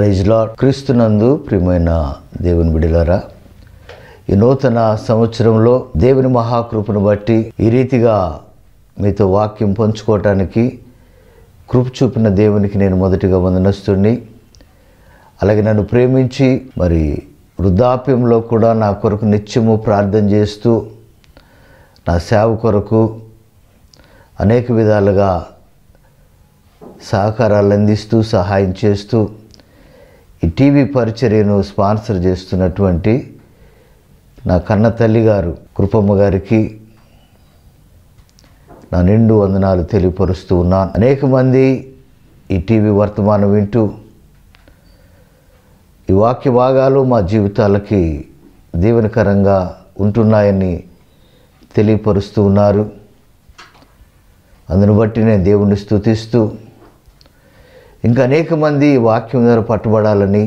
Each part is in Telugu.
Praise lord. క్రీస్తునందు ప్రియమైన దేవుని బిడ్డలారా, ఈ నూతన సంవత్సరంలో దేవుని మహాకృపను బట్టి ఈ రీతిగా మీతో వాక్యం పంచుకోవటానికి కృప చూపిన దేవునికి నేను మొదటిగా వందనస్తుడిని. అలాగే నన్ను ప్రేమించి మరి వృద్ధాప్యంలో కూడా నా కొరకు నిత్యము ప్రార్థన చేస్తూ నా సేవ కొరకు అనేక విధాలుగా సహకారాలు అందిస్తూ సహాయం చేస్తూ ఈ టీవీ పరిచర్యను స్పాన్సర్ చేస్తున్నటువంటి నా కన్న తల్లి గారు కృపమ్మ గారికి నా నిండు వందనాలు తెలియపరుస్తూ ఉన్నాను. అనేక మంది ఈ టీవీ వర్తమానం వింటూ ఈ వాక్య భాగాలు మా జీవితాలకి దీవెనకరంగా ఉంటున్నాయని తెలియపరుస్తూ ఉన్నారు. అందును బట్టి నేను దేవుణ్ణి స్తుతిస్తూ ఇంకా అనేక మంది ఈ వాక్యం ద్వారా పట్టుబడాలని,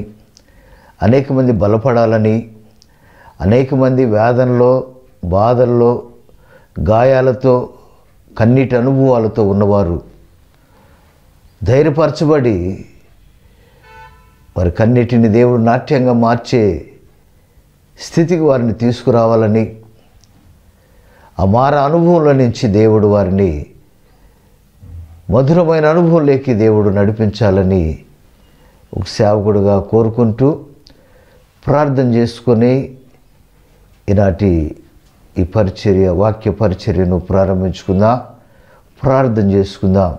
అనేక మంది బలపడాలని, అనేక మంది వేదనలో, బాధల్లో, గాయాలతో, కన్నీటి అనుభవాలతో ఉన్నవారు ధైర్యపరచబడి వారి కన్నీటిని దేవుడు నాట్యంగా మార్చే స్థితికి వారిని తీసుకురావాలని, ఆ మార అనుభవంలో నుంచి దేవుడు వారిని మధురమైన అనుభవంలోకి దేవుడు నడిపించాలని ఒక సేవకుడుగా కోరుకుంటూ ప్రార్థన చేసుకొని ఈనాటి ఈ పరిచర్య, వాక్య పరిచర్యను ప్రారంభించుకుందాం. ప్రార్థన చేసుకుందాం.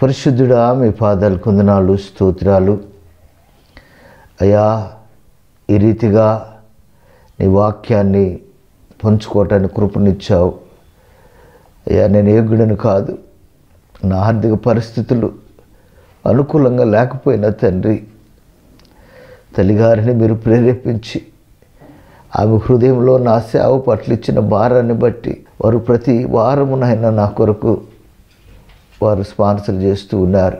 పరిశుద్ధుడా, మీ పాదాలు కొందనాలు, స్తోత్రాలు అయ్యా. ఈ రీతిగా నీ వాక్యాన్ని పంచుకోవటానికి కృపనిచ్చావు అయ్యా. నేను యోగ్యుడను కాదు, నా ఆర్థిక పరిస్థితులు అనుకూలంగా లేకపోయినా తండ్రి, తల్లిగారిని మీరు ప్రేరేపించి ఆమె హృదయంలో నా సేవ పట్ల ఇచ్చిన భారాన్ని బట్టి వారు ప్రతి వారమునైనా నా కొరకు వారు స్పాన్సర్ చేస్తూ ఉన్నారు.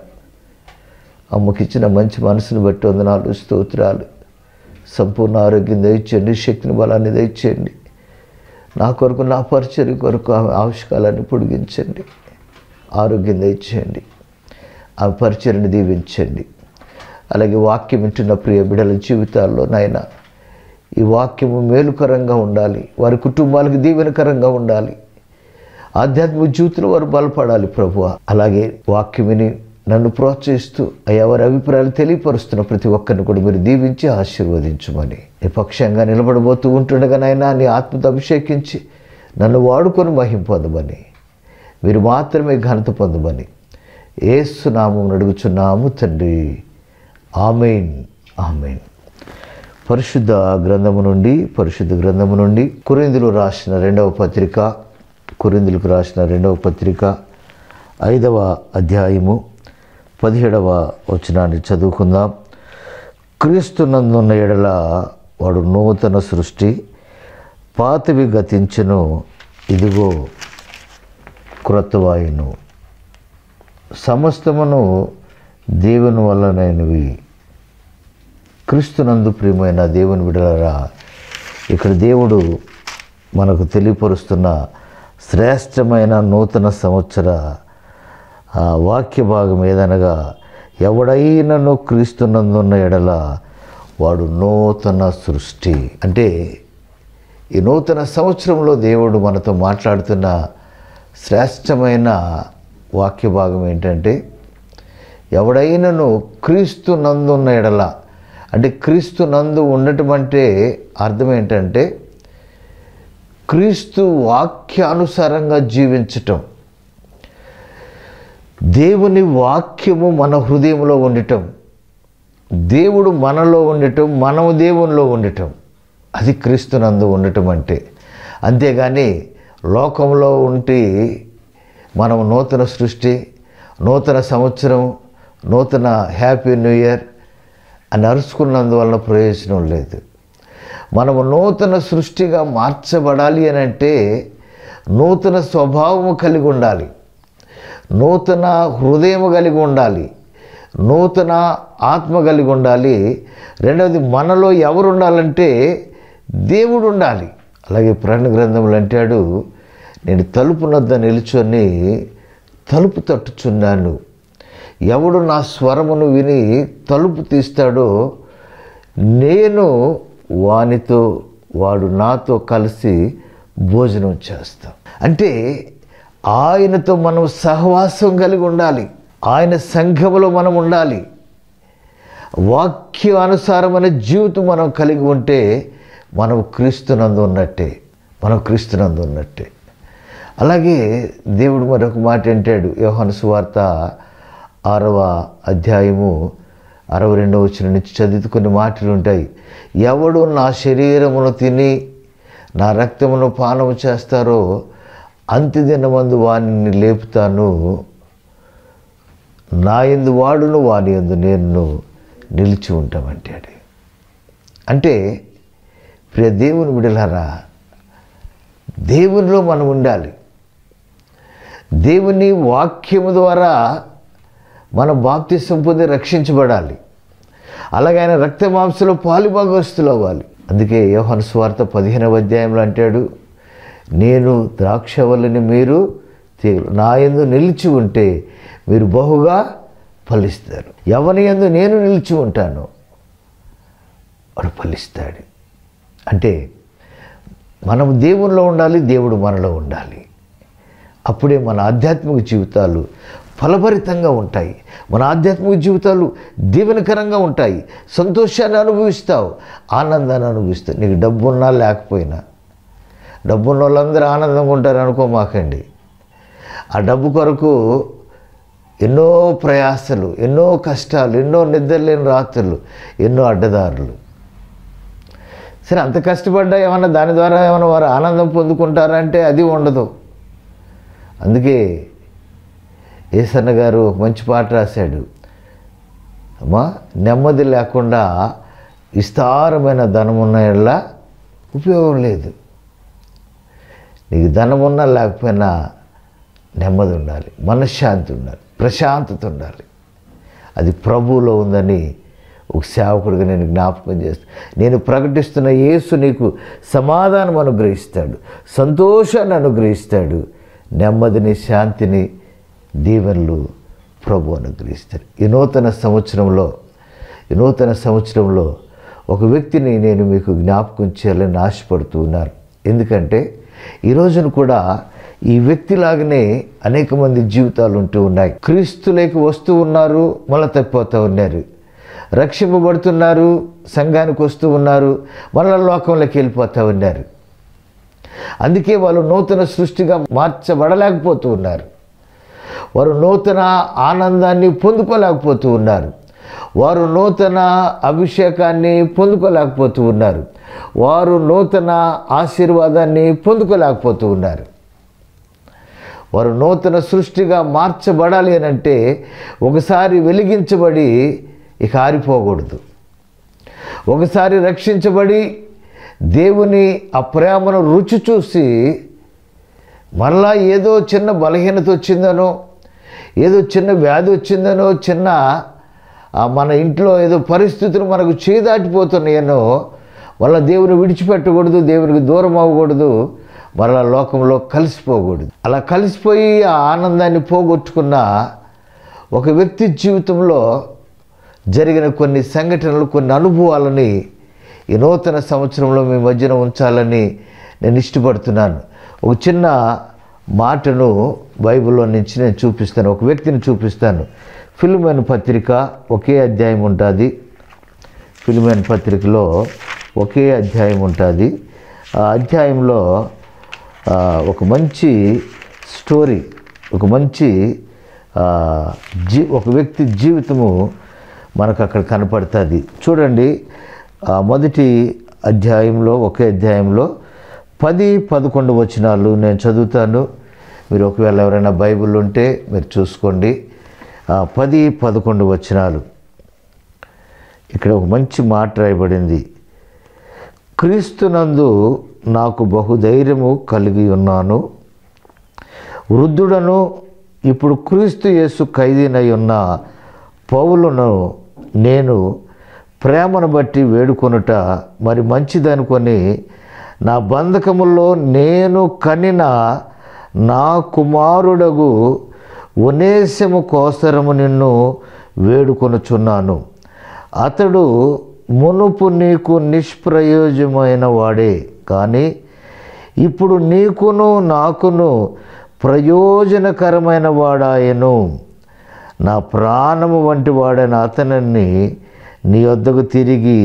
అమ్మకిచ్చిన మంచి మనసును బట్టి వందనాలు, స్తోత్రాలు. సంపూర్ణ ఆరోగ్యం దయచేయండి, శక్తిని బలాన్ని దయచేయండి. నా కొరకు, నా పరిచర్య కొరకు ఆవిష్కారాన్ని పొడిగించండి, ఆరోగ్యం దయచేయండి, ఆ పరిచర్యను దీవించండి. అలాగే వాక్యం వింటున్న ప్రియ బిడ్డల జీవితాల్లో నాయన ఈ వాక్యము మేలుకరంగా ఉండాలి, వారి కుటుంబాలకు దీవెనకరంగా ఉండాలి, ఆధ్యాత్మిక జీవితంలో వారు బలపడాలి ప్రభువ. అలాగే వాక్యం విని నన్ను ప్రోత్సహిస్తూ అయ్యా వారి అభిప్రాయాలు తెలియపరుస్తున్న ప్రతి ఒక్కరిని కూడా మీరు దీవించి ఆశీర్వదించమని, నిపక్షంగా నిలబడబోతూ ఉంటుండగానైనా నీ ఆత్మతో అభిషేకించి నన్ను వాడుకొని మహిమ పొందమని, మీరు మాత్రమే ఘనత పొందమని యేసు నామమున అడుగుచున్నాము తండ్రి. ఆమేన్, ఆమేన్. పరిశుద్ధ గ్రంథము నుండి కొరింథీయులకు రాసిన రెండవ పత్రిక 5వ అధ్యాయము 17వ వచనాన్ని చదువుకుందాం. క్రీస్తునందున్న ఎడల వాడు నూతన సృష్టి, పాతవి గతించెను, ఇదిగో క్రొత్తవాయును. సమస్తమును దేవుని వల్లనైనవి. క్రీస్తునందు ప్రియమైన దేవుని బిడ్డలారా, ఇక్కడ దేవుడు మనకు శ్రేష్టమైన నూతన సంవత్సర వాక్య భాగం ఏదనగా, ఎవడైనను క్రీస్తునందున్న ఎడల వాడు నూతన సృష్టి. అంటే ఈ నూతన సంవత్సరంలో దేవుడు మనతో మాట్లాడుతున్న శ్రేష్టమైన వాక్య భాగం ఏంటంటే, ఎవడైనను క్రీస్తు నందు ఉన్న ఎడల. అంటే క్రీస్తు నందు ఉండటం అంటే అర్థం ఏంటంటే క్రీస్తు వాక్యానుసారంగా జీవించటం, దేవుని వాక్యము మన హృదయంలో ఉండటం, దేవుడు మనలో ఉండటం, మనము దేవునిలో ఉండటం, అది క్రీస్తునందు ఉండటం అంటే. అంతేగాని లోకంలో ఉంటే మనం నూతన సృష్టి, నూతన సంవత్సరం, నూతన హ్యాపీ న్యూ ఇయర్ అని అరుచుకున్నందువలన ప్రయోజనం లేదు. మనము నూతన సృష్టిగా మార్చబడాలి అని అంటే నూతన స్వభావము కలిగి ఉండాలి, నూతన హృదయము కలిగి ఉండాలి, నూతన ఆత్మ కలిగి ఉండాలి. రెండవది, మనలో ఎవరు ఉండాలంటే దేవుడు ఉండాలి. అలాగే ప్రకటన గ్రంథంలో అంటాడు, నేను తలుపు నద్ద నిలుచొని తలుపు తట్టుచున్నాను, ఎవడు నా స్వరమును విని తలుపు తీస్తాడో నేను వానితో, వాడు నాతో కలిసి భోజనం చేస్తాం. అంటే ఆయనతో మనం సహవాసం కలిగి ఉండాలి. ఆయన సంఘములో మనం ఉండాలి. వాక్యానుసారమైన జీవితం మనం కలిగి ఉంటే మనం క్రీస్తునందు ఉన్నట్టే. అలాగే దేవుడు మరొక మాట అంటాడు. యోహాను సువార్త 6వ అధ్యాయము 62వ వచనం నుంచి చదివితే కొన్ని మాటలు ఉంటాయి. ఎవడు నా శరీరమును తిని నా రక్తమును పానము చేస్తారో అంత్యదినమందు వానిని లేపుతాను, నా యందు వాడును వాని యందు నేను నిలిచి ఉంటామంటాడు. అంటే ప్రియ దేవుని బిడ్డలారా, దేవునిలో మనం ఉండాలి. దేవుని వాక్యము ద్వారా మన బాప్తిసం పొంది రక్షించబడాలి. అలాగే ఆయన రక్త మాంసంలో పాలుభాగస్తులు అవ్వాలి. అందుకే యోహాను సువార్త 15వ అధ్యాయంలో అంటాడు, నేను ద్రాక్షవల్లిని, మీరు తీగలు. నా యందు నిలిచి ఉంటే మీరు బహుగా ఫలిస్తారు. ఎవని యందు నేను నిలిచి ఉంటాను వాడు ఫలిస్తాడు. అంటే మనం దేవునిలో ఉండాలి, దేవుడు మనలో ఉండాలి. అప్పుడే మన ఆధ్యాత్మిక జీవితాలు ఫలభరితంగా ఉంటాయి. మన ఆధ్యాత్మిక జీవితాలు దీవెనకరంగా ఉంటాయి. సంతోషాన్ని అనుభవిస్తావు, ఆనందాన్ని అనుభవిస్తావు. నీకు డబ్బు ఉన్నా లేకపోయినా. డబ్బున్న వాళ్ళందరూ ఆనందంగా ఉంటారు అనుకోమాకండి. ఆ డబ్బు కొరకు ఎన్నో ప్రయాసలు, ఎన్నో కష్టాలు, ఎన్నో నిద్రలేని రాత్రులు, ఎన్నో అడ్డదారులు. సరే, అంత కష్టపడ్డా ఏమన్నా దాని ద్వారా ఏమైనా వారు ఆనందం పొందుకుంటారంటే అది ఉండదు. అందుకే ఏసన్న గారు ఒక మంచి పాట రాశాడు. అమ్మా, నెమ్మది లేకుండా విస్తారమైన ధనమున్న యెడల ఉపయోగం లేదు. నీకు ధనమున్నా లేకపోయినా నెమ్మది ఉండాలి, మనశ్శాంతి ఉండాలి, ప్రశాంతత ఉండాలి. అది ప్రభువులో ఉందని ఒక సేవకుడిగా నేను జ్ఞాపకం చేస్తాను. నేను ప్రకటిస్తున్న యేసు నీకు సమాధానం అనుగ్రహిస్తాడు, సంతోషాన్ని అనుగ్రహిస్తాడు, నెమ్మదిని, శాంతిని, దీవెనలు ప్రభు అనుగ్రహిస్తాడు. ఈ నూతన సంవత్సరంలో ఒక వ్యక్తిని నేను మీకు జ్ఞాపకం చేయాలని ఆశపడుతూ ఉన్నాను. ఎందుకంటే ఈ రోజున కూడా ఈ వ్యక్తిలాగానే అనేక మంది జీవితాలు ఉంటూ ఉన్నాయి. క్రీస్తులోకి వస్తూ ఉన్నారు, మళ్ళీ తప్పిపోతూ ఉన్నారు. రక్షింపబడుతున్నారు, సంఘానికి వస్తూ ఉన్నారు, మళ్ళీ లోకంలోకి వెళ్ళిపోతూ ఉన్నారు. అందుకే వాళ్ళు నూతన సృష్టిగా మార్చబడలేకపోతూ ఉన్నారు. వారు నూతన ఆనందాన్ని పొందుకోలేకపోతూ ఉన్నారు. వారు నూతన అభిషేకాన్ని పొందుకోలేకపోతూ ఉన్నారు. వారు నూతన ఆశీర్వాదాన్ని పొందుకోలేకపోతూ ఉన్నారు. వారు నూతన సృష్టిగా మార్చబడాలి అని అంటే ఒకసారి వెలిగించబడి ఇక ఆరిపోకూడదు. ఒకసారి రక్షించబడి దేవుని ఆ ప్రేమను రుచి చూసి మరలా ఏదో చిన్న బలహీనత వచ్చిందనో, ఏదో చిన్న వ్యాధి వచ్చిందనో, చిన్న మన ఇంట్లో ఏదో పరిస్థితులు మనకు చేదాటిపోతున్నాయనో మళ్ళీ దేవుని విడిచిపెట్టకూడదు, దేవునికి దూరం అవ్వకూడదు, మరలా లోకంలో కలిసిపోకూడదు. అలా కలిసిపోయి ఆ ఆనందాన్ని పోగొట్టుకున్న ఒక వ్యక్తి జీవితంలో జరిగిన కొన్ని సంఘటనలు, కొన్ని అనుభవాలని ఈ నూతన సంవత్సరంలో మీ మధ్యన ఉంచాలని నేను ఇష్టపడుతున్నాను. ఒక చిన్న మాటను బైబిల్లో నుంచి నేను చూపిస్తాను, ఒక వ్యక్తిని చూపిస్తాను. ఫిలిమోను పత్రిక ఒకే అధ్యాయం ఉంటుంది. ఫిలిమోను పత్రికలో ఒకే అధ్యాయం ఉంటుంది. ఆ అధ్యాయంలో ఒక మంచి స్టోరీ, ఒక మంచి ఒక వ్యక్తి జీవితము మనకు అక్కడ కనపడుతుంది. చూడండి, మొదటి అధ్యాయంలో, ఒకే అధ్యాయంలో 10-11 వచనాలు నేను చదువుతాను. మీరు ఒకవేళ ఎవరైనా బైబిల్ ఉంటే మీరు చూసుకోండి. 10-11 వచనాలు. ఇక్కడ ఒక మంచి మాట రాయబడింది. క్రీస్తునందు నాకు బహుధైర్యము కలిగి ఉన్నాను. వృద్ధుడను ఇప్పుడు క్రీస్తు యేసు ఖైదీనై ఉన్న పౌలును నేను ప్రేమను బట్టి వేడుకొనుట మరి మంచిదనుకొని నా బంధకముల్లో నేను కనిన నా కుమారుడగు ఒనేసిము కోసరము నిన్ను వేడుకొనుచున్నాను. అతడు మునుపు నీకు నిష్ప్రయోజమైన వాడే, కానీ ఇప్పుడు నీకును నాకును ప్రయోజనకరమైన వాడాయను. నా ప్రాణము వంటి వాడైన అతనిని నీ వద్దకు తిరిగి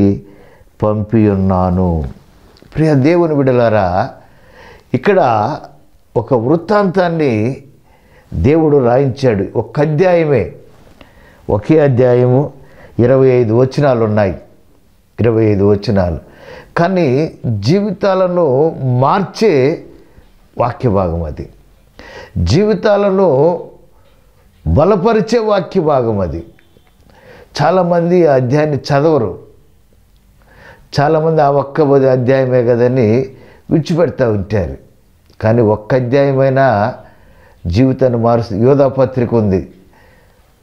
పంపియున్నాను. ప్రియ దేవుని బిడ్డలారా, ఇక్కడ ఒక వృత్తాంతాన్ని దేవుడు రాయించాడు. ఒక అధ్యాయమే, ఒకే అధ్యాయము 25 వచనాలు ఉన్నాయి. 25 వచనాలు, కానీ జీవితాలను మార్చే వాక్య భాగం అది. జీవితాలను బలపరిచే వాక్య భాగం అది. చాలామంది ఆ అధ్యాయాన్ని చదవరు. చాలామంది ఆ ఒక్క అధ్యాయమే కదని విడిచిపెడతా ఉంటారు. కానీ ఒక్క అధ్యాయమైనా జీవితాన్ని మారుస్తుంది. యోధా పత్రిక ఉంది,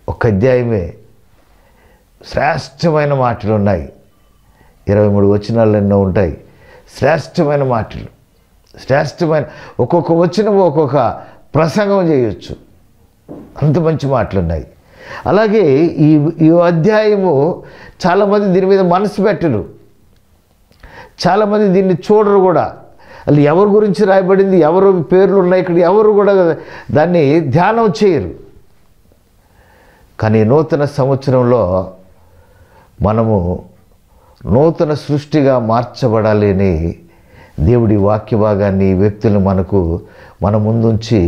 ఒక్క అధ్యాయమే, శ్రేష్టమైన మాటలు ఉన్నాయి. 23 వచనాలు ఎన్నో ఉంటాయి. శ్రేష్టమైన మాటలు, శ్రేష్టమైన ఒక్కొక్క వచనం ఒక్కొక్క ప్రసంగం చేయొచ్చు, అంత మంచి మాటలు ఉన్నాయి. అలాగే ఈ అధ్యాయము చాలామంది దీని మీద మనసు పెట్టరు, చాలామంది దీన్ని చూడరు కూడా. అది ఎవరి గురించి రాయబడింది, ఎవరు పేర్లు ఉన్నాయి ఇక్కడ, ఎవరు కూడా దాన్ని ధ్యానం చేయరు. కానీ నూతన సంవత్సరంలో మనము నూతన సృష్టిగా మార్చబడాలని దేవుడి వాక్య భాగాన్ని, వ్యక్తులను మన ముందుంచి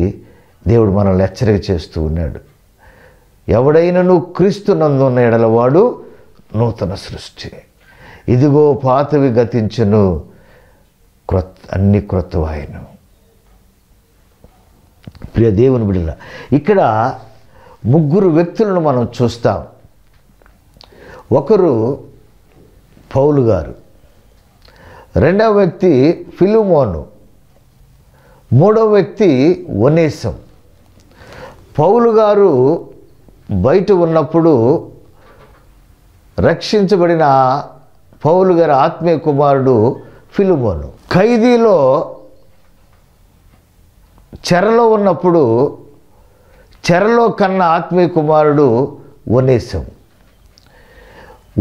దేవుడు మనల్ని హెచ్చరిక చేస్తూ ఉన్నాడు. ఎవడైనను క్రీస్తునందున్న ఎడల వాడు నూతన సృష్టి, ఇదిగో పాతవి గతించును, అన్ని క్రొత్తవాయను. ప్రియ దేవుని బిడ్డల, ఇక్కడ 3 వ్యక్తులను మనం చూస్తాం. ఒకరు పౌలు గారు, రెండవ వ్యక్తి ఫిలిమోను, మూడవ వ్యక్తి ఒనేసిము. పౌలు గారు బయట ఉన్నప్పుడు రక్షించబడిన పౌలు గారి ఆత్మీయ కుమారుడు ఫిలిమోను. ఖైదీలో చెరలో ఉన్నప్పుడు చెరలో కన్న ఆత్మీయ కుమారుడు ఒనేసిము.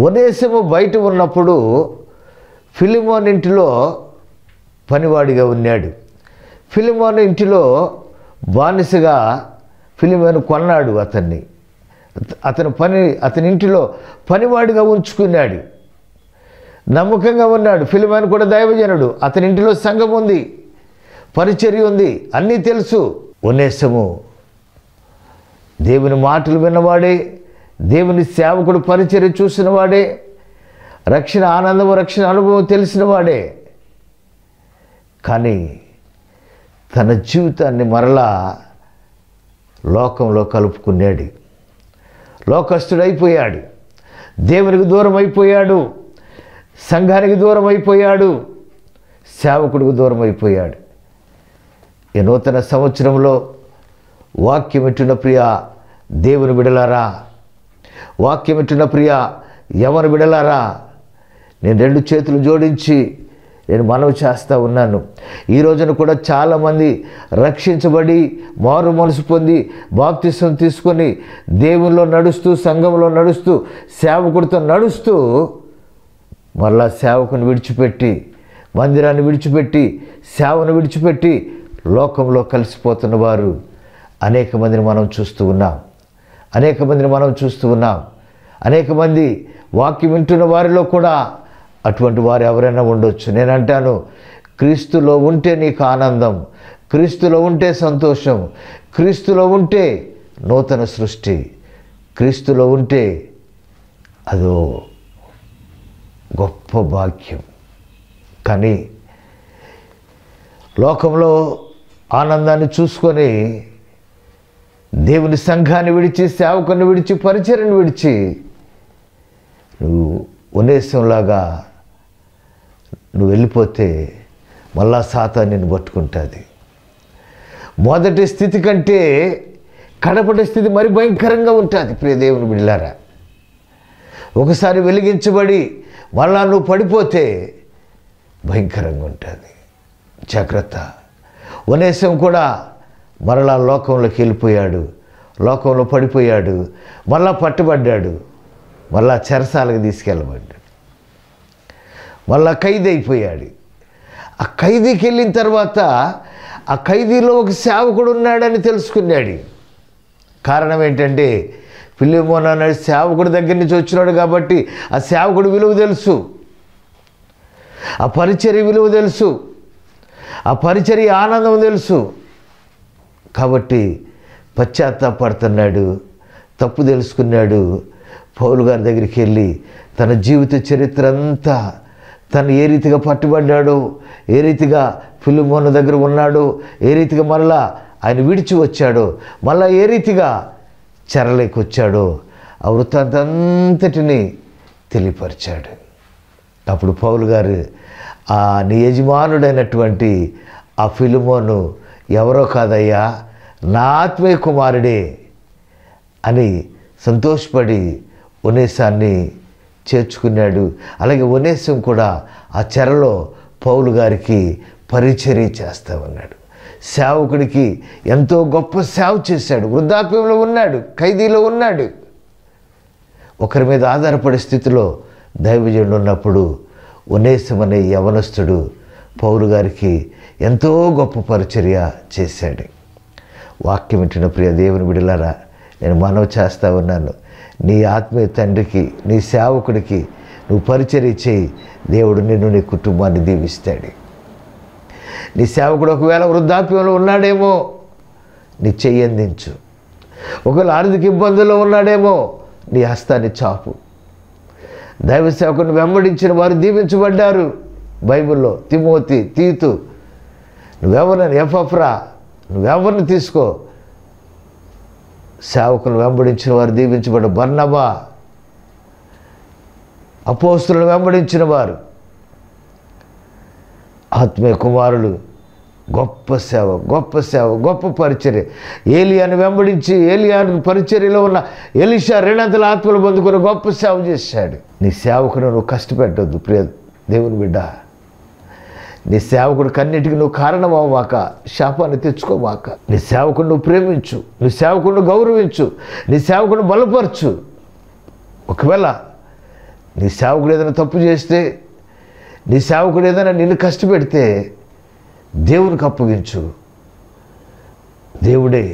ఒనేసిము బయట ఉన్నప్పుడు ఫిలిమోను ఇంటిలో పనివాడిగా ఉన్నాడు. ఫిలిమోను ఇంటిలో బానిసగా ఫిలిమోను కొన్నాడు అతన్ని. అతని ఇంటిలో పనివాడిగా ఉంచుకున్నాడు. నమ్మకంగా ఉన్నాడు. ఫిలిమోను కూడా దైవజనుడు. అతని ఇంటిలో సంఘం ఉంది, పరిచర్య ఉంది, అన్నీ తెలుసు. ఒనేసిము దేవుని మాటలు విన్నవాడే, దేవుని సేవకుడు పరిచర్య చూసినవాడే, రక్షణ ఆనందము, రక్షణ అనుభవం తెలిసినవాడే. కానీ తన జీవితాన్ని మరలా లోకంలో కలుపుకున్నాడు. లోకస్తుడైపోయాడు, దేవునికి దూరం అయిపోయాడు, సంఘానికి దూరం అయిపోయాడు, సేవకుడికి దూరం అయిపోయాడు. ఈ నూతన సంవత్సరంలో వాక్యం వింటున్న ప్రియ దేవుని బిడలారా, వాక్యం వింటున్న ప్రియ యవన బిడలారా, నేను 2 చేతులు జోడించి నేను మనవి చేస్తూ ఉన్నాను. ఈ రోజున కూడా చాలామంది రక్షించబడి మారు మనసు పొంది బాప్తిసం తీసుకొని దేవుల్లో నడుస్తూ, సంఘంలో నడుస్తూ, సేవకుడితో నడుస్తూ మరలా సేవకుని విడిచిపెట్టి, మందిరాన్ని విడిచిపెట్టి, సేవను విడిచిపెట్టి లోకంలో కలిసిపోతున్న వారు అనేక మందిని మనం చూస్తూ ఉన్నాం. అనేక మంది వాక్యం వింటున్న వారిలో కూడా అటువంటి వారు ఎవరైనా ఉండొచ్చు. నేను అంటాను, క్రీస్తులో ఉంటే నీకు ఆనందం, క్రీస్తులో ఉంటే సంతోషం, క్రీస్తులో ఉంటే నూతన సృష్టి, క్రీస్తులో ఉంటే అదో గొప్ప భాగ్యం. కానీ లోకంలో ఆనందాన్ని చూసుకొని దేవుని సంఘాన్ని విడిచి, సేవకుని విడిచి, పరిచర్యను విడిచి నువ్వు ఒనేసిములాగా నువ్వు వెళ్ళిపోతే మళ్ళా సాతాను నిన్ను పట్టుకుంటుంది. మొదటి స్థితి కంటే కడపటి స్థితి మరి భయంకరంగా ఉంటుంది. ప్రియ దేవుని బిడ్డలారా, ఒకసారి వెలిగించబడి మళ్ళా నువ్వు పడిపోతే భయంకరంగా ఉంటుంది. జాగ్రత్త. ఒనేసిము కూడా మరలా లోకంలోకి వెళ్ళిపోయాడు. లోకంలో పడిపోయాడు, మళ్ళా పట్టుబడ్డాడు, మళ్ళా చెరసాలకు తీసుకెళ్ళబడ్డాడు, మళ్ళా ఖైదీ అయిపోయాడు. ఆ ఖైదీకి వెళ్ళిన తర్వాత ఆ ఖైదీలో ఒక సేవకుడు ఉన్నాడని తెలుసుకున్నాడు. కారణం ఏంటంటే ఫిలిమోను అనే సేవకుడి దగ్గర నుంచి వచ్చినాడు కాబట్టి ఆ సేవకుడి విలువ తెలుసు, ఆ పరిచర్య విలువ తెలుసు, ఆ పరిచర్య ఆనందం తెలుసు. కాబట్టి పశ్చాత్తాపడుతున్నాడు, తప్పు తెలుసుకున్నాడు. పౌలు గారి దగ్గరికి వెళ్ళి తన జీవిత చరిత్ర అంతా, తను ఏ రీతిగా పట్టుబడ్డాడు, ఏ రీతిగా ఫిలిమోను దగ్గర ఉన్నాడు, ఏ రీతిగా మళ్ళా ఆయన విడిచి వచ్చాడో, మళ్ళా ఏ రీతిగా చెరలేకి వచ్చాడో ఆ వృత్తాంతంతటిని తెలియపరిచాడు. అప్పుడు పౌలు గారు నీ యజమానుడైనటువంటి ఆ ఫిలిమోను ఎవరో కాదయ్యా, నా ఆత్మీయ కుమారుడే అని సంతోషపడి ఒనేసాన్ని చేర్చుకున్నాడు. అలాగే ఒనేసం కూడా ఆ చెరలో పౌలు గారికి పరిచర్య చేస్తూ ఉన్నాడు. సేవకుడికి ఎంతో గొప్ప సేవ చేశాడు. వృద్ధాప్యంలో ఉన్నాడు, ఖైదీలో ఉన్నాడు, ఒకరి మీద ఆధారపడే స్థితిలో దైవజనుడు ఉన్నప్పుడు ఒనేసం అనే యవనస్తుడు పౌలు గారికి ఎంతో గొప్ప పరిచర్య చేశాడు. వాక్యం వింటున్న ప్రియ దేవుని బిడ్డలారా, నేను మనవి చేస్తూ ఉన్నాను, నీ ఆత్మీయ తండ్రికి, నీ సేవకుడికి నువ్వు పరిచర్య చేయి, దేవుడు నిన్ను, నీ కుటుంబాన్ని దీవిస్తాడు. నీ సేవకుడు ఒకవేళ వృద్ధాప్యంలో ఉన్నాడేమో, నీ చెయ్యి అందించు. ఒకవేళ ఆర్థిక ఇబ్బందుల్లో ఉన్నాడేమో, నీ హస్తాన్ని చాపు. దైవ సేవకుని వెంబడించిన వారు దీవించబడ్డారు. బైబిల్లో తిమోతి, తీతు, నువ్వెవరిని, ఎపఫ్రా, నువ్వెవరిని తీసుకో, సేవకులను వెంబడించిన వారు దీవించబడ్డారు. బర్నబా, అపోస్తులను వెంబడించిన వారు, ఆత్మీయ కుమారులు, గొప్ప సేవ, గొప్ప సేవ, గొప్ప పరిచర్య. ఏలియాను వెంబడించి ఏలియాను పరిచర్యలో ఉన్న ఎలీషా రెండంతల ఆత్మలు పొందుకుని గొప్ప సేవ చేశాడు. నీ సేవకుడు నువ్వు కష్టపెట్టొద్దు ప్రియ దేవుని బిడ్డ. నీ సేవకుడు కన్నిటికి నువ్వు కారణం అవ్వమాక, శాపాన్ని తెచ్చుకోమాక. నీ సేవకుడు నువ్వు ప్రేమించు, నీ సేవకుడిని గౌరవించు, నీ సేవకుడిని బలపరచు. ఒకవేళ నీ సేవకుడు ఏదైనా తప్పు చేస్తే, నీ సేవకుడు ఏదైనా నిన్ను కష్టపెడితే దేవునికి అప్పగించు, దేవుడే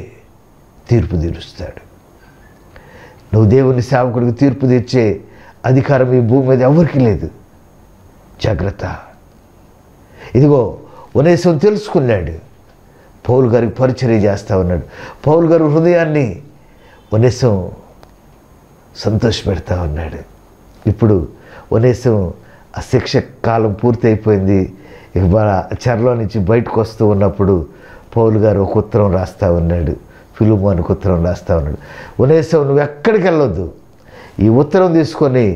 తీర్పు తీరుస్తాడు. నువ్వు దేవుని సేవకుడికి తీర్పు తీర్చే అధికారం ఈ భూమి మీద ఎవరికి లేదు. జాగ్రత్త. ఇదిగో ఒనేసం తెలుసుకున్నాడు, పౌలు గారికి పరిచర్య చేస్తూ ఉన్నాడు. పౌలు గారి హృదయాన్ని ఒనేసం సంతోషపెడతా ఉన్నాడు. ఇప్పుడు ఒనేసం ఆ శిక్ష కాలం పూర్తి అయిపోయింది. ఇక చెరలో నుంచి బయటకు వస్తూ ఉన్నప్పుడు పౌలు గారు ఒక ఉత్తరం రాస్తూ ఉన్నాడు, ఫిలిమోనుకు ఉత్తరం రాస్తూ ఉన్నాడు. ఒనేసం నువ్వు ఎక్కడికి వెళ్ళొద్దు, ఈ ఉత్తరం తీసుకొని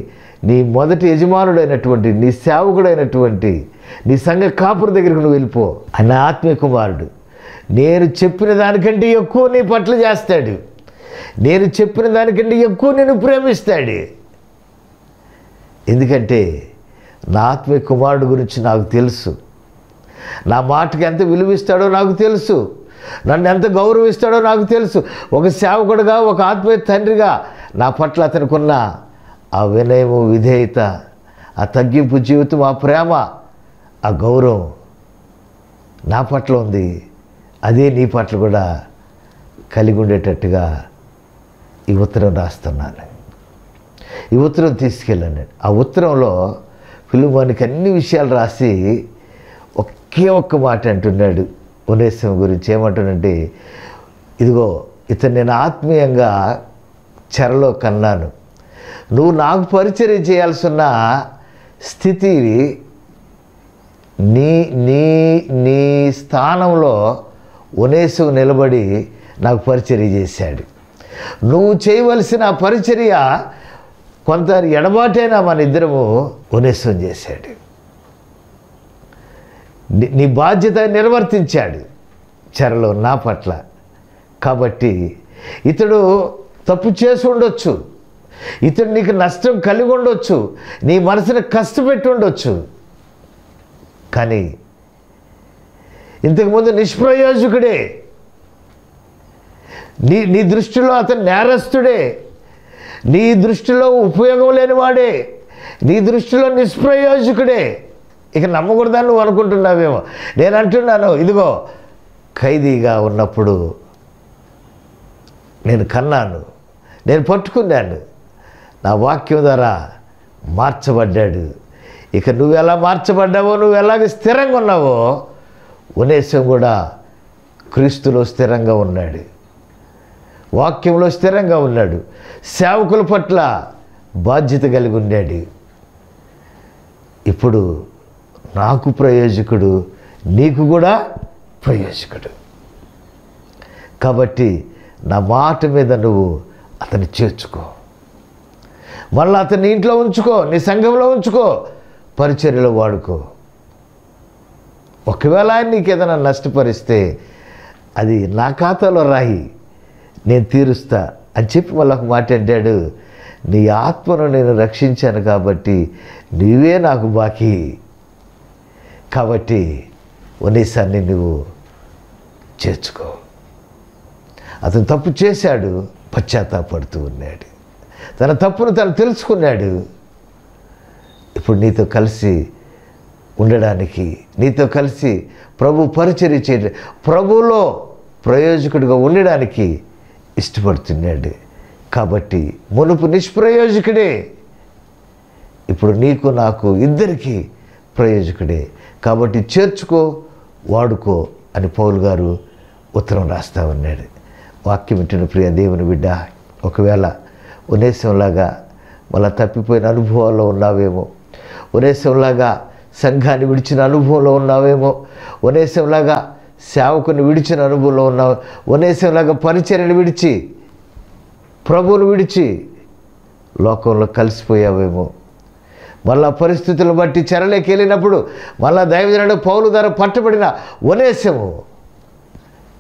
నీ మొదటి యజమానుడైనటువంటి, నీ సేవకుడైనటువంటి, నీ సంఘ కాపురి దగ్గరికి నువ్వు వెళ్ళిపో. ఆయన ఆత్మీయ కుమారుడు, నేను చెప్పిన దానికంటే ఎక్కువ నీ పట్ల చేస్తాడు, నేను చెప్పిన దానికంటే ఎక్కువ నేను ప్రేమిస్తాడు. ఎందుకంటే నా ఆత్మీయ కుమారుడు గురించి నాకు తెలుసు, నా మాటకి ఎంత విలువిస్తాడో నాకు తెలుసు, నన్ను ఎంత గౌరవిస్తాడో నాకు తెలుసు. ఒక సేవకుడుగా, ఒక ఆత్మీయ తండ్రిగా నా పట్ల అతనికి ఉన్న ఆ వినయము, విధేయత, ఆ తగ్గింపు జీవితం, ఆ ప్రేమ, ఆ గౌరవం నా పట్ల ఉంది. అదే నీ పట్ల కూడా కలిగి ఉండేటట్టుగా ఈ ఉత్తరం రాస్తున్నాను. ఈ ఉత్తరం తీసుకెళ్ళాను. ఆ ఉత్తరంలో ఫిలిమోనుకి అన్ని విషయాలు రాసి ఒకే ఒక్క మాట అంటున్నాడు ఒనేసం గురించి. ఏమంటాడంటే, ఇదిగో ఇతను నేను ఆత్మీయంగా చెరలో కన్నాను, నువ్వు నాకు పరిచర్య చేయాల్సిన స్థితి నీ నీ నీ స్థానంలో ఒనేసం నిలబడి నాకు పరిచర్య చేశాడు. నువ్వు చేయవలసిన పరిచర్య కొంత ఎడబాటైనా మన ఇద్దరము ఒనేసం చేశాడు. నీ బాధ్యత నిర్వర్తించాడు చెరలో నా పట్ల. కాబట్టి ఇతడు తప్పు చేసి ఉండొచ్చు, ఇతడు నీకు నష్టం కలిగి ఉండొచ్చు, నీ మనసును కష్టపెట్టి ఉండొచ్చు, కానీ ఇంతకుముందు నిష్ప్రయోజకుడే. నీ దృష్టిలో అతను నేరస్తుడే, నీ దృష్టిలో ఉపయోగం లేనివాడే, నీ దృష్టిలో నిష్ప్రయోజకుడే. ఇక నమ్మకూడదని నువ్వు అనుకుంటున్నావేమో. నేను అంటున్నాను, ఇదిగో ఖైదీగా ఉన్నప్పుడు నేను కన్నాను, నేను పట్టుకున్నాను, నా వాక్యం ద్వారా మార్చబడ్డాడు. ఇక నువ్వు ఎలా మార్చబడ్డావో, నువ్వు ఎలాగ స్థిరంగా ఉన్నావో, ఒనేసిము కూడా క్రీస్తులో స్థిరంగా ఉన్నాడు, వాక్యంలో స్థిరంగా ఉన్నాడు, సేవకుల పట్ల బాధ్యత కలిగి ఉన్నాడు. ఇప్పుడు నాకు ప్రయోజకుడు, నీకు కూడా ప్రయోజకుడు. కాబట్టి నా మాట మీద నువ్వు అతన్ని చేర్చుకో, మళ్ళీ అతన్ని ఇంట్లో ఉంచుకో, నీ సంఘంలో ఉంచుకో, పరిచర్యలో వాడుకో. ఒకవేళ ఆయన నీకు ఏదైనా నష్టపరిస్తే అది నా ఖాతాలో రాయి, నేను తీరుస్తా అని చెప్పి మళ్ళీ ఒక మాట అంటాడు, నీ ఆత్మను నేను రక్షించాను కాబట్టి నీవే నాకు బాకీ. కాబట్టి ఒనేసాన్ని నువ్వు చేర్చుకో. అతను తప్పు చేశాడు, పశ్చాత్తాపడుతూ ఉన్నాడు, తన తప్పును తను తెలుసుకున్నాడు. ఇప్పుడు నీతో కలిసి ఉండడానికి, నీతో కలిసి ప్రభు పరిచర్య చేయడం, ప్రభువులో ప్రయోజకుడిగా ఉండడానికి ఇష్టపడుతున్నాడు. కాబట్టి మునుపు నిష్ప్రయోజకుడే, ఇప్పుడు నీకు నాకు ఇద్దరికీ ప్రయోజకుడే. కాబట్టి చేర్చుకో, వాడుకో అని పౌలు గారు ఉత్తరం రాస్తూ ఉన్నాడు. వాక్యం వింటున్న ప్రియ దేవుని బిడ్డ, ఒకవేళ ఒనేసిములాగా మళ్ళా తప్పిపోయిన అనుభవాల్లో ఉన్నావేమో, ఒనేసిములాగా సంఘాన్ని విడిచిన అనుభవంలో ఉన్నావేమో, ఒనేసిములాగా సేవకుని విడిచిన అనుభవంలో ఉన్నావు, ఒనేసిములాగా పరిచర్యను విడిచి ప్రభువును విడిచి లోకంలో కలిసిపోయావేమో, మళ్ళా పరిస్థితులను బట్టి చెరలేకి వెళ్ళినప్పుడు మళ్ళా దైవజనుడు పౌలు ద్వారా పట్టబడిన ఒనేసిము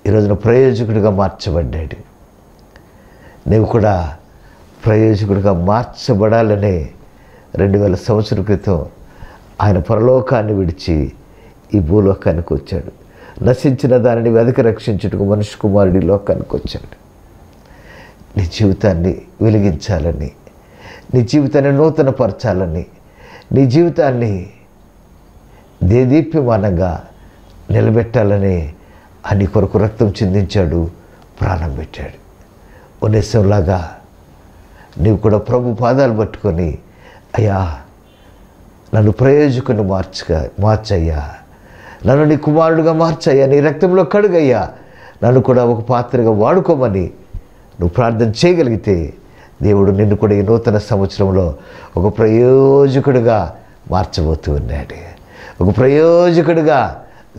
ఈరోజున ప్రయోజకుడిగా మార్చబడ్డాడు. నీవు కూడా ప్రయోజకుడిగా మార్చబడాలనే 2000 సంవత్సరాల క్రితం ఆయన పరలోకాన్ని విడిచి ఈ భూలోకానికి వచ్చాడు. నశించిన దానిని వెదకి రక్షించుటకు మనుష్య కుమారుడి లోకానికి వచ్చాడు. నీ జీవితాన్ని వెలిగించాలని, నీ జీవితాన్ని నూతనపరచాలని, నీ జీవితాన్ని దేదీప్యమానంగా నిలబెట్టాలని అని కొరకు రక్తం చిందించాడు, ప్రాణం పెట్టాడు. ఒనేసిములాగా నీవు కూడా ప్రభు పాదాలు పట్టుకొని, అయ్యా నన్ను ప్రయోజకుని మార్చయ్యా, నన్ను నీ కుమారుడుగా మార్చయ్యా, నీ రక్తంలో కడుగయ్యా, నన్ను కూడా ఒక పాత్రగా వాడుకోమని నువ్వు ప్రార్థన చేయగలిగితే దేవుడు నిన్ను కూడా ఈ నూతన సంవత్సరంలో ఒక ప్రయోజకుడిగా మార్చబోతూ ఉన్నాడు. ఒక ప్రయోజకుడిగా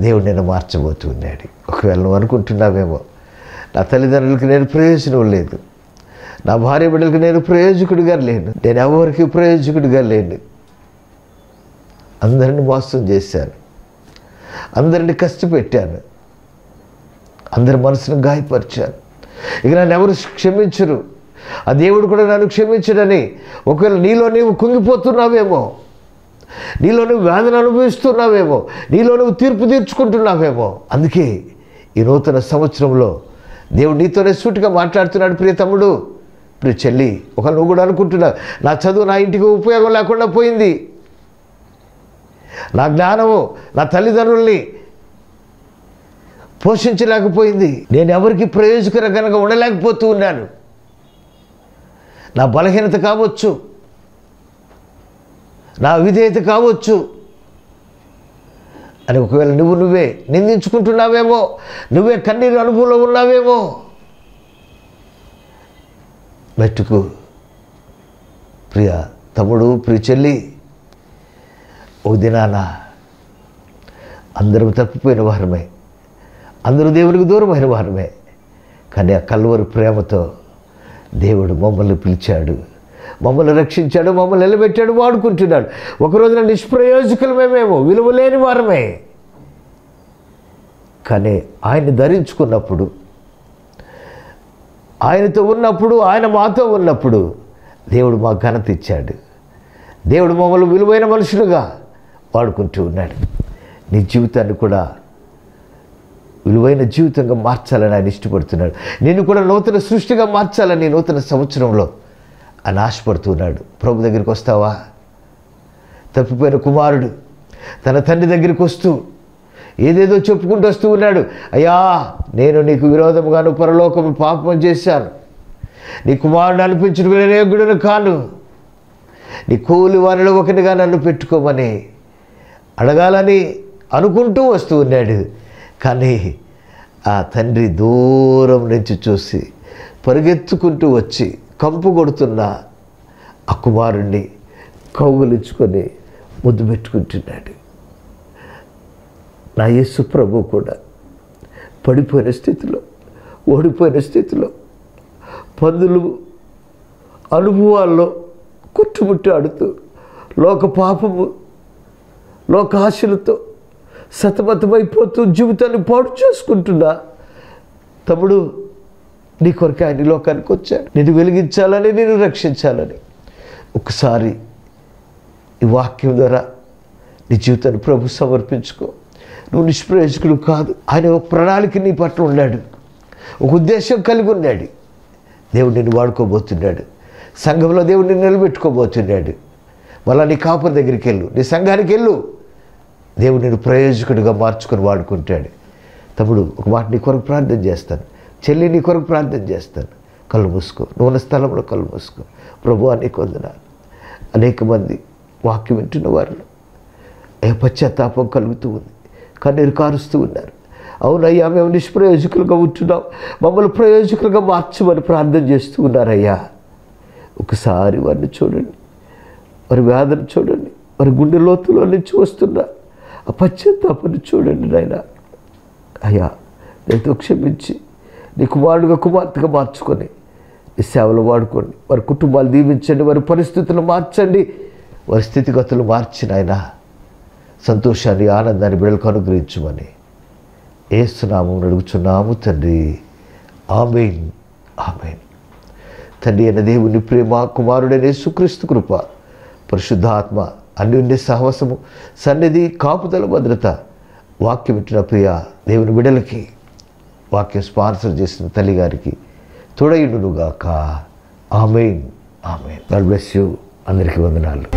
దేవుడు నిన్ను మార్చబోతూ ఉన్నాడు. ఒకవేళ నువ్వు అనుకుంటున్నావేమో, నా తల్లిదండ్రులకి నేను ప్రయోజనం లేదు, నా భార్య బిడ్డలకి నేను ప్రయోజకుడిగా లేను, నేను ఎవరికి ప్రయోజకుడిగా లేను, అందరిని మోసం చేశాను, అందరిని కష్టపెట్టాను, అందరి మనసును గాయపరిచాను, ఇక నన్ను ఎవరు క్షమించరు, ఆ దేవుడు కూడా నన్ను క్షమించడని ఒకవేళ నీలో నీవు కుంగిపోతున్నావేమో, నీలో నువ్వు వేదన అనుభవిస్తున్నావేమో, నీలో నువ్వు తీర్పు తీర్చుకుంటున్నావేమో. అందుకే ఈ నూతన సంవత్సరంలో దేవుడు నీతోనే సూటిగా మాట్లాడుతున్నాడు. ప్రియ తమ్ముడు, ప్రియ చెల్లి, ఒక నువ్వు కూడా అనుకుంటున్నావు, నా చదువు నా ఇంటికి ఉపయోగం లేకుండా పోయింది, నా జ్ఞానము నా తల్లిదండ్రుల్ని పోషించలేకపోయింది, నేను ఎవరికి ప్రయోజకరంగా ఉండలేకపోతూ ఉన్నాను, నా బలహీనత కావచ్చు, నా విధేయత కావచ్చు అని ఒకవేళ నువ్వే నిందించుకుంటున్నావేమో, నువ్వే కన్నీరు అనుభవంలో ఉన్నావేమో, మెట్టుకు ప్రియ తమ్ముడు, ప్రియ చెల్లి, ఓ దినాన అందరం తప్పిపోయిన వారమే, అందరూ దేవునికి దూరమైన వారమే, కానీ ఆ కల్వరి ప్రేమతో దేవుడు మమ్మల్ని పిలిచాడు, మమ్మల్ని రక్షించాడు, మమ్మల్ని నిలబెట్టాడు, వాడుకుంటున్నాడు. ఒకరోజున నిష్ప్రయోజకులమేమో, విలువలేని వారమే, కానీ ఆయన్ని ధరించుకున్నప్పుడు, ఆయనతో ఉన్నప్పుడు, ఆయన మాతో ఉన్నప్పుడు దేవుడు మాకు ఘనత ఇచ్చాడు. దేవుడు మమ్మల్ని విలువైన మనుషులుగా వాడుకుంటూ ఉన్నాడు. నీ జీవితాన్ని కూడా విలువైన జీవితంగా మార్చాలని ఆయన ఇష్టపడుతున్నాడు. నేను కూడా నూతన సృష్టిగా మార్చాలని నూతన సంవత్సరంలో ఆయన ఆశపడుతున్నాడు. ప్రభు దగ్గరికి వస్తావా? తప్పిపోయిన కుమారుడు తన తండ్రి దగ్గరికి వస్తూ ఏదేదో చెప్పుకుంటూ వస్తూ ఉన్నాడు. అయ్యా, నేను నీకు విరోధముగాను పరలోకము పాపం చేశాను, నీ కుమారుడు అనిపించిన వినయోగ్యుడను కాను, నీ కూలి వారిలో ఒకటిగా నన్ను పెట్టుకోమని అడగాలని అనుకుంటూ వస్తూ ఉన్నాడు. కానీ ఆ తండ్రి దూరం నుంచి చూసి పరిగెత్తుకుంటూ వచ్చి కంపు కొడుతున్న ఆ కుమారుణ్ణి కౌగులించుకొని ముద్దు పెట్టుకుంటున్నాడు. నా యేసు ప్రభు కూడా పడిపోయిన స్థితిలో, ఓడిపోయిన స్థితిలో, పందులు అనుభవాల్లో కుట్టుముట్టాడుతూ లోక పాపము, లోక ఆశలతో సతమతమైపోతూ జీవితాన్ని పాడు చేసుకుంటున్నా తమ్ముడు, నీ కొరకు ఆయన లోకానికి వచ్చాడు, నిన్ను వెలిగించాలని, నిన్ను రక్షించాలని. ఒకసారి ఈ వాక్యం ద్వారా నీ జీవితాన్ని ప్రభు సమర్పించుకో. నువ్వు నిష్ప్రయోజకుడు కాదు. ఆయన ఒక ప్రణాళిక నీ పట్ల ఉన్నాడు, ఒక ఉద్దేశం కలిగి ఉన్నాడు. దేవుడు నిన్ను వాడుకోబోతున్నాడు. సంఘంలో దేవుడు నిన్ను నిలబెట్టుకోబోతున్నాడు. మళ్ళీ నీ కాపురి దగ్గరికి వెళ్ళు, నీ సంఘానికి వెళ్ళు. దేవుడు నిన్ను ప్రయోజకుడిగా మార్చుకొని వాడుకుంటాడు. తమ్ముడు, ఒక మాట నీ కొరకు ప్రార్థన చేస్తాను. చెల్లి, నీ కొరకు ప్రార్థన చేస్తాను. కళ్ళు మూసుకో, నువ్వు ఉన్న స్థలంలో కళ్ళు మూసుకో. ప్రభువా, నీకు వందనాలు. అనేక మంది వాక్యం వింటున్న వారిలో పశ్చాత్తాపం కలుగుతూ ఉంది, కన్నీరు కారుస్తూ ఉన్నారు. అవునయ్యా, మేము నిష్ప్రయోజకులుగా ఉంటున్నాం, మమ్మల్ని ప్రయోజకులుగా మార్చమని ప్రార్థన చేస్తూ ఉన్నారయ్యా. ఒకసారి వారిని చూడండి, వారి వేదన చూడండి, వారి గుండె లోతులో నుంచి వస్తున్న ఆ పశ్చాత్తాపాన్ని చూడండి నాయన. అయ్యా, నేతో క్షమించి నీ కుమారుడుగా, కుమార్తెగా మార్చుకొని ఈ సేవలు వాడుకోండి. వారి కుటుంబాలు దీవించండి, వారి పరిస్థితులు మార్చండి, వారి స్థితిగతులు మార్చిన ఆయన సంతోషాన్ని, ఆనందాన్ని బిడ్డలకు అనుగ్రహించమని యేసు నామమున అడుగుచున్నాము తండ్రి. ఆమేన్, ఆమేన్. తండ్రి అయిన దేవుని ప్రేమ, కుమారుడైన యేసుక్రీస్తు కృప, పరిశుద్ధాత్మ అన్యోన్య సహవాసము, సన్నిధి, కాపుదల, భద్రత, వాక్యం ఇచ్చిన ప్రియ దేవుని బిడ్డలకి, వాక్యం స్పాన్సర్ చేసిన తల్లి గారికి తోడయుండునుగాక. Amen, amen. God bless you. అందరికీ వందనాలు.